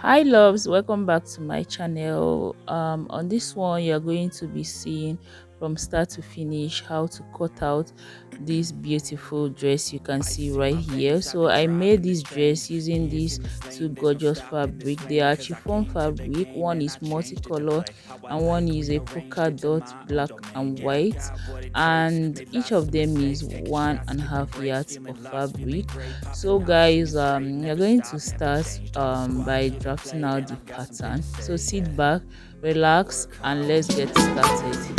Hi loves, welcome back to my channel. On this one you're going to be seeing from start to finish how to cut out this beautiful dress you can see right here. So I made this dress using these two gorgeous fabric. They are chiffon fabric. One is multicolor and one is a polka dot black and white, and each of them is 1.5 yards of fabric. So guys, you're going to start by drafting out the pattern. So sit back, relax, and let's get started.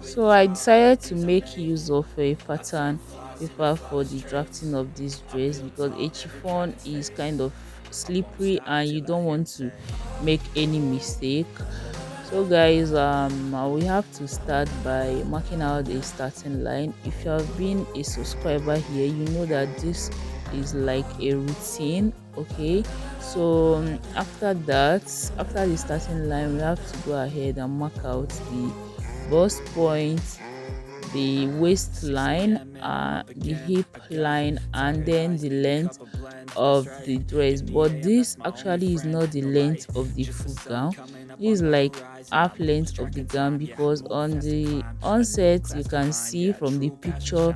So I decided to make use of a pattern paper for the drafting of this dress because a chiffon is kind of slippery and you don't want to make any mistake. So guys, we have to start by marking out a starting line. If you have been a subscriber here, you know that this is like a routine. Okay, so after that, after the starting line, we have to go ahead and mark out the bust point, the waistline, the hip line, and then the length of the dress. But this actually is not the length of the full gown. This is like half length of the gown, because on the onset you can see from the picture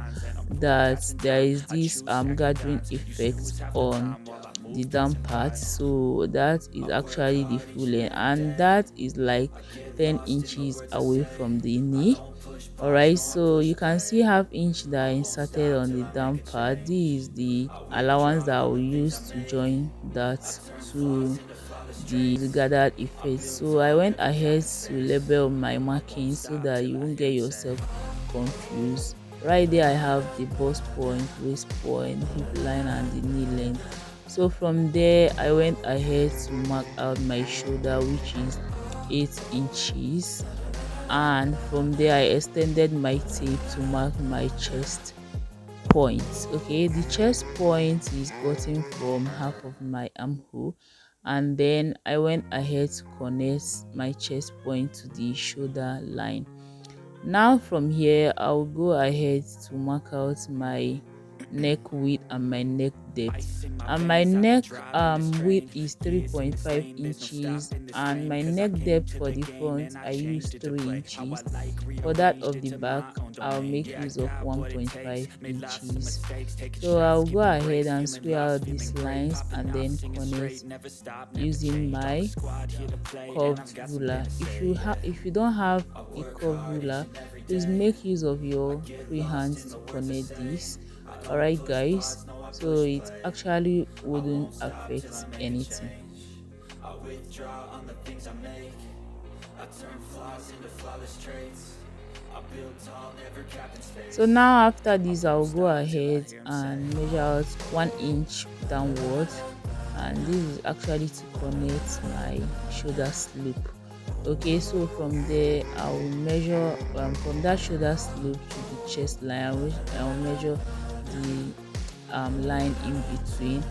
that there is this gathering effect on the down part. So that is actually the full length, and that is like 10 inches away from the knee. All right, so you can see half inch that I inserted on the down part. This is the allowance that I will use to join that to the gathered effect. So I went ahead to label my markings so that you won't get yourself confused. Right there I have the bust point, waist point, hip line, and the knee length. So from there I went ahead to mark out my shoulder, which is 8 inches, and from there I extended my tape to mark my chest point. Okay, the chest point is gotten from half of my armhole, and then I went ahead to connect my chest point to the shoulder line. Now from here I'll go ahead to mark out my neck width and my neck depth, and my neck width is 3.5 inches, and my neck depth for the front I use 3 inches. For that of the back I'll make use of 1.5 inches. So I'll go ahead and square out these lines and then connect using my curved ruler. If you don't have a curved ruler, please make use of your free hands to connect this. All right guys, so it actually wouldn't affect anything. I withdraw on the things I make. I turn flaws into flawless traits. I build tall, never capped in space. So now after this I'll go ahead and measure out 1 inch downward, and this is actually to connect my shoulder slope. Okay, so from there I will measure from that shoulder slope to the chest line, which I will measure the line in between,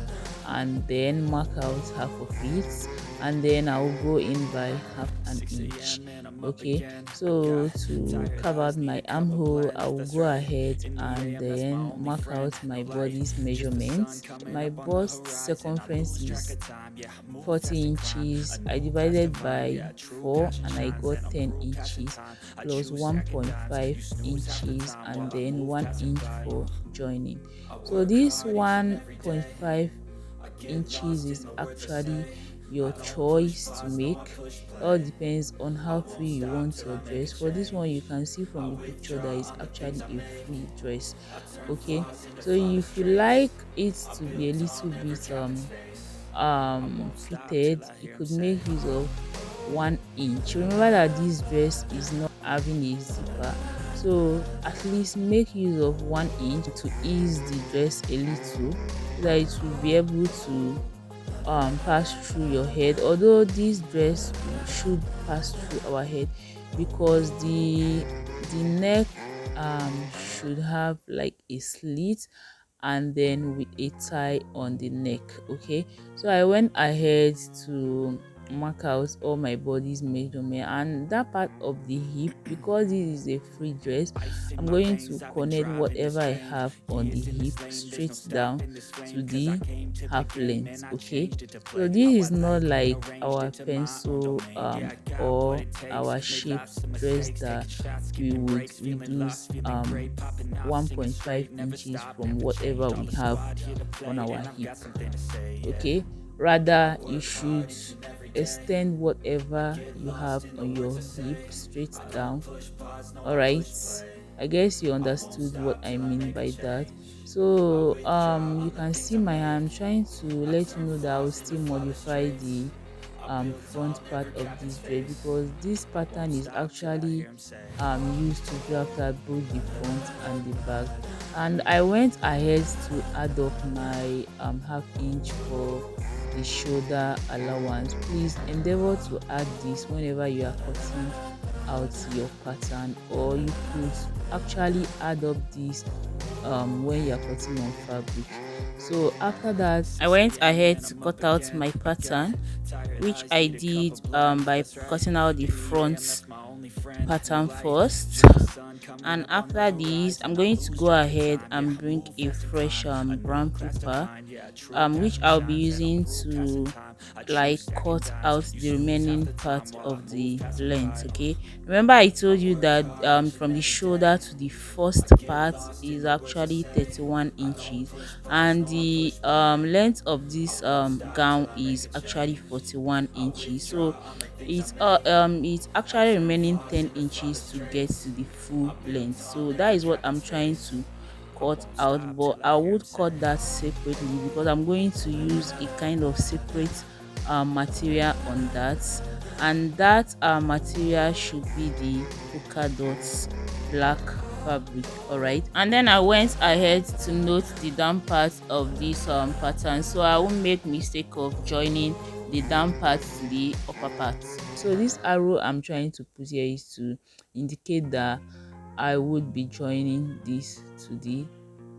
and then mark out half of it, and then I will go in by half an inch. Okay, so to carve out my armhole I will go ahead and then mark out my body's measurements. My bust circumference is 40 inches. I divided by 4 and I got 10 inches plus 1.5 inches and then 1 inch for joining. So this 1.5 inches is actually your choice to make. All depends on how free you want your dress. For this one you can see from the picture that is actually a free dress. Okay, so if you like it to be a little bit fitted, you could make use of 1 inch. Remember that this dress is not having a zipper, so at least make use of 1 inch to ease the dress a little, so that it will be able to pass through your head. Although this dress should pass through our head, because the neck should have like a slit and then with a tie on the neck. Okay, so I went ahead to mark out all my body's measurement, and that part of the hip, because this is a free dress, I'm going to connect whatever I have on the hip straight down to the half length. Okay, so this is not like our pencil or our shaped dress that we would reduce 1.5 inches from whatever we have on our hip. Okay, rather you should extend whatever you have on your hip straight down. All right, I guess you understood what I mean by that. So you can see my hand trying to let you know that I will still modify the front part of this dress, because this pattern is actually used to do after both the front and the back. And I went ahead to add up my half inch for the shoulder allowance. Please endeavor to add this whenever you are cutting out your pattern, or you could actually add up this when you're cutting on fabric. So after that, I went ahead to cut out my pattern, which I did by cutting out the front pattern first. And after this, I'm going to go ahead and bring a fresh brown paper, which I'll be using to like cut out the remaining part of the length. Okay, remember I told you that from the shoulder to the first part is actually 31 inches, and the length of this gown is actually 41 inches. So it's actually remaining 10 inches to get to the full length. So that is what I'm trying to cut out, but I would cut that separately because I'm going to use a kind of separate material on that, and that material should be the polka dots black fabric. All right, and then I went ahead to note the down part of this pattern, so I won't make mistake of joining the down part to the upper part. So this arrow I'm trying to put here is to indicate that I would be joining this to the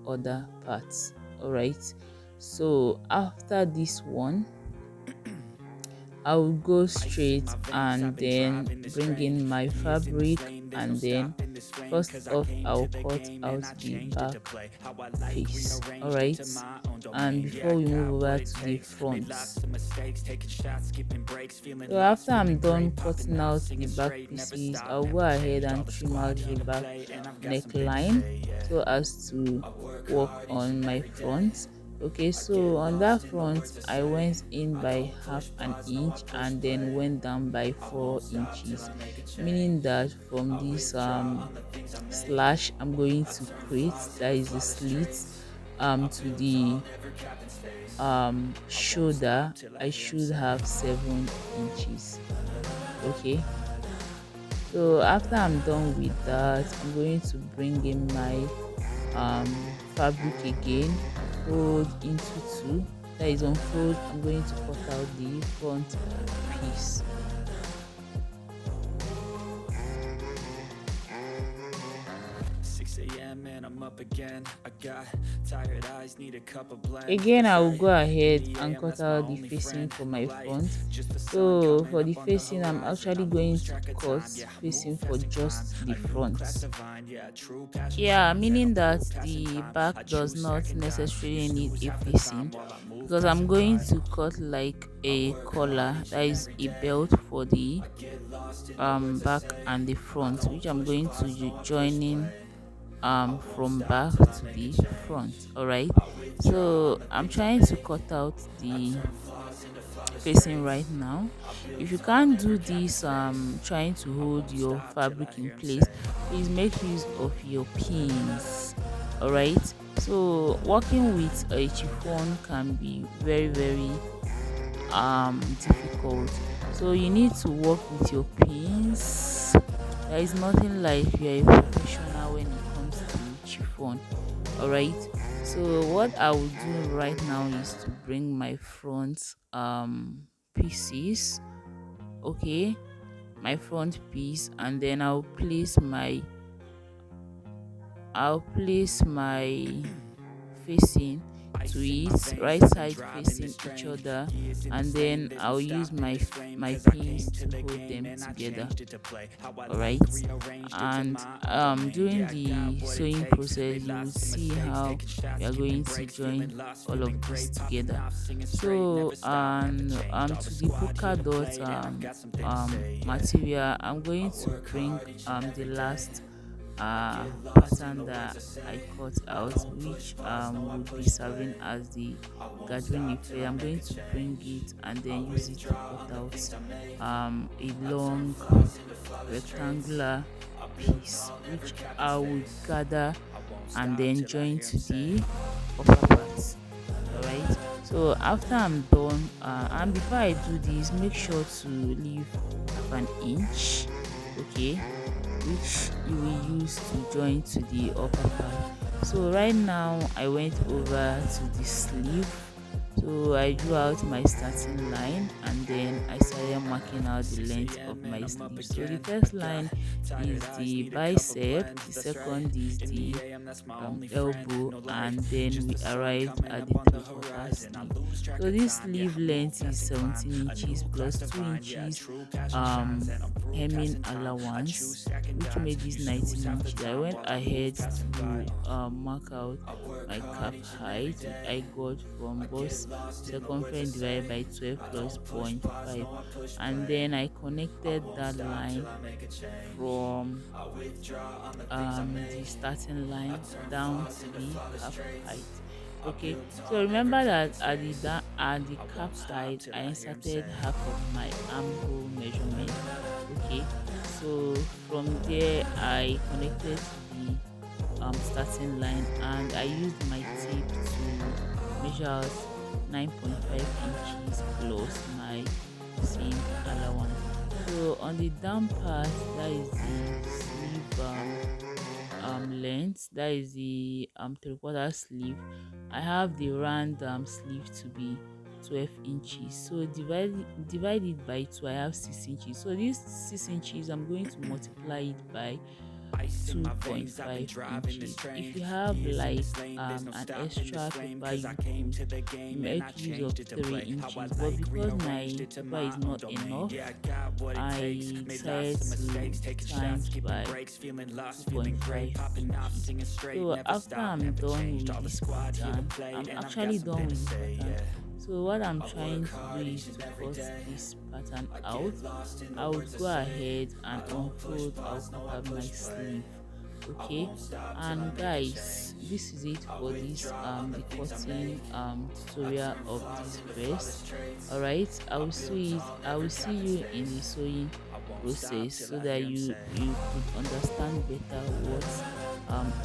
other parts. All right, so after this one, I will go straight and then bring in my fabric, and then first off I'll cut out the back piece. All right, and before we move over to the front, so after I'm done cutting out the back pieces, I'll go ahead and trim out the back neckline so as to work on my front. Okay, so on that front I went in by half an inch and then went down by 4 inches, meaning that from this slash I'm going to create, that is the slit, to the shoulder, I should have 7 inches. Okay, so after I'm done with that, I'm going to bring in my um fabric again, fold into two, that is unfold. I'm going to cut out the front piece. 6 a.m. and I'm up again. I got tired eyes, need a cup of blend. Again, I will go ahead and cut out the facing for my front. So for the facing, I'm actually going to cut facing for just the front. Yeah, meaning that the back does not necessarily need a facing, because I'm going to cut like a collar, that is a belt for the back and the front, which I'm going to join in from back to the front. All right, so I'm trying to cut out the facing right now. If you can't do this trying to hold your fabric in place, please make use of your pins. All right, so working with a chiffon can be very difficult, so you need to work with your pins. There is nothing like you're a professional when it comes to chiffon. All right, so what I will do right now is to bring my front pieces. Okay, my front piece, and then I'll place my facing to it, right side facing each other, and then I'll use my pins to hold them together. All right. And during the sewing process, you will see how we are going to join all of this together. So to the polka dot material, I'm going to bring the last pattern that I cut out, which would be serving as the gathering effect. I'm going to bring it and then use it to cut out a long rectangular piece, which I would gather and then join to the upper part. Alright, so after I'm done, and before I do this, make sure to leave half an inch, okay, which you will use to join to the upper part. So right now I went over to the sleeve, so I drew out my starting line and then I started marking out the length of my sleeve. So the first line is the bicep, the second is the elbow, and then we arrived at the three-quarter sleeve. So this sleeve length is 17 inches plus 2 inches hemming allowance, which made this 19 inches. I went ahead to mark out my cap height, which I got from both circumference divided by 12 plus 0.5, and then I connected that line from the starting line down to the cap height. Okay, so remember that at the cap side I inserted half of my armhole measurement. Okay, so from there I connected to the starting line and I used my tape to measure out 9.5 inches plus my seam allowance. So on the down part, that is the sleeve length, that is the three-quarter sleeve. I have the round sleeve to be 12 inches, so divide it by 2. I have 6 inches, so this 6 inches I'm going to multiply it by 2.5 inches. If you have like an extra paper, you could make use of 3 inches, but because my paper is not enough, I decided to times by 2.5 inches. So after I'm done with this pattern, I'm actually done with this pattern. So what I'm trying to do is to cut this pattern out. I would go ahead and unfold. I'll cut out my sleeve. Okay, and guys, this is it for this the cutting tutorial of this dress. All right, I will see you in the sewing process so that you could understand better what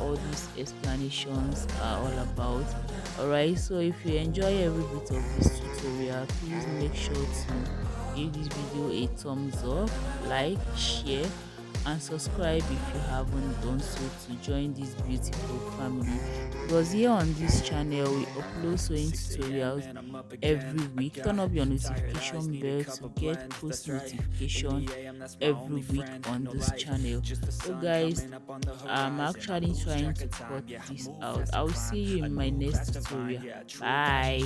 all these explanations are all about. All right, so if you enjoy every bit of this tutorial, please make sure to give this video a thumbs up, like, share, and subscribe if you haven't done so to join this beautiful family, because here on this channel we upload sewing tutorials every week. Turn up your notification bell to get post notification every week on this channel. So guys, I'm actually trying to cut this out. I'll see you in my next tutorial. Bye.